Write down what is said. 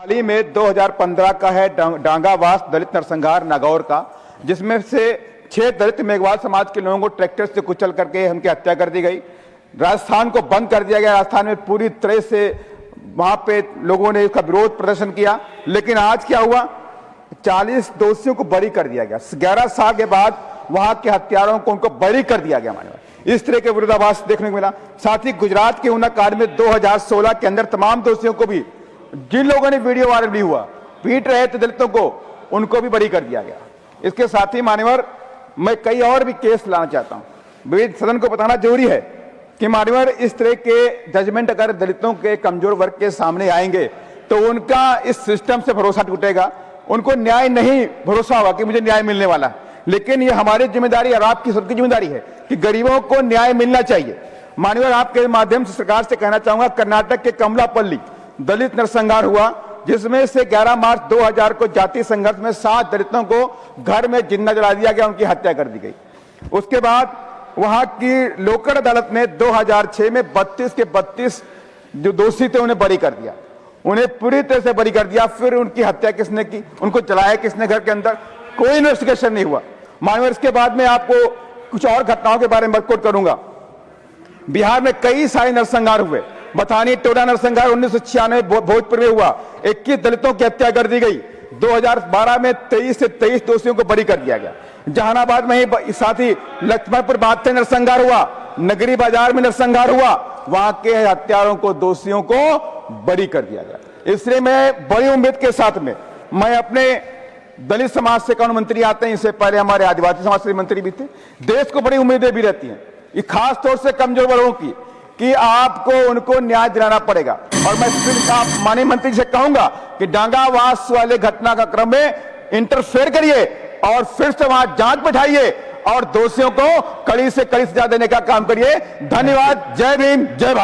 हाल ही में 2015 का है डांगावास दलित नरसंहार नागौर का, जिसमें से 6 दलित मेघवाल समाज के लोगों को ट्रैक्टर से कुचल करके उनकी हत्या कर दी गई। राजस्थान को बंद कर दिया गया। राजस्थान में पूरी तरह से वहां पे लोगों ने इसका विरोध प्रदर्शन किया, लेकिन आज क्या हुआ, 40 दोषियों को बरी कर दिया गया। 11 साल के बाद वहां के हत्यारों को उनको बरी कर दिया गया। इस तरह के विरोधाभास देखने को मिला। साथ ही गुजरात के उना कांड में 2016 के अंदर तमाम दोषियों को भी, जिन लोगों ने वीडियो वायरल नहीं हुआ, पीट रहे थे दलितों को, उनको भी बरी कर दिया गया। इसके साथ ही मान्यवर मैं कई और भी केस लाना चाहता हूं। सदन को बताना जरूरी है कि मान्यवर इस तरह के जजमेंट अगर दलितों के कमजोर वर्ग के सामने आएंगे तो उनका इस सिस्टम से भरोसा टूटेगा, उनको न्याय नहीं भरोसा होगा कि मुझे न्याय मिलने वाला है। लेकिन ये हमारी जिम्मेदारी और आपकी सबकी जिम्मेदारी है कि गरीबों को न्याय मिलना चाहिए। मान्यवर आपके माध्यम से सरकार से कहना चाहूंगा, कर्नाटक के कमलापल्ली दलित नरसंहार हुआ, जिसमें से 11 मार्च 2000 को जातीय संघर्ष में 7 दलितों को घर में जिंदा जला दिया गया, उनकी हत्या कर दी गई। उसके बाद वहां की लोकल अदालत ने 2006 में 32 के 32 जो दोषी थे उन्हें बरी कर दिया, उन्हें पूरी तरह से बरी कर दिया। फिर उनकी हत्या किसने की, उनको जलाया किसने घर के अंदर, कोई इन्वेस्टिगेशन नहीं हुआ। मानव इसके बाद में आपको कुछ और घटनाओं के बारे में कोट करूंगा। बिहार में कई सारे नरसंहार हुए। बथानी टोला नरसंहार 1996 भोजपुर में हुआ, 21 दलितों की हत्या कर दी गई। 2012 में 23 से 23 दोषियों को बरी कर दिया गया। जहानाबाद में ही साथ ही लक्ष्मणपुर बात नरसंहार हुआ, नगरी बाजार में नरसंहार हुआ, वहां के हत्यारों को, दोषियों को बरी कर दिया गया। इसलिए मैं बड़ी उम्मीद के साथ में, मैं अपने दलित समाज से कानून मंत्री आते हैं, इससे पहले हमारे आदिवासी समाज से मंत्री भी थे। देश को बड़ी उम्मीदें भी रहती हैं, ये खास तौर से कमजोर वर्गों की, कि आपको उनको न्याय दिलाना पड़ेगा। और मैं फिर आप माननीय मंत्री से कहूंगा कि डांगावास वाले घटना का क्रम में इंटरफेयर करिए और फिर से वहां जांच बैठाइए और दोषियों को कड़ी से कड़ी सजा देने का काम करिए। धन्यवाद। जय भीम, जय भारत।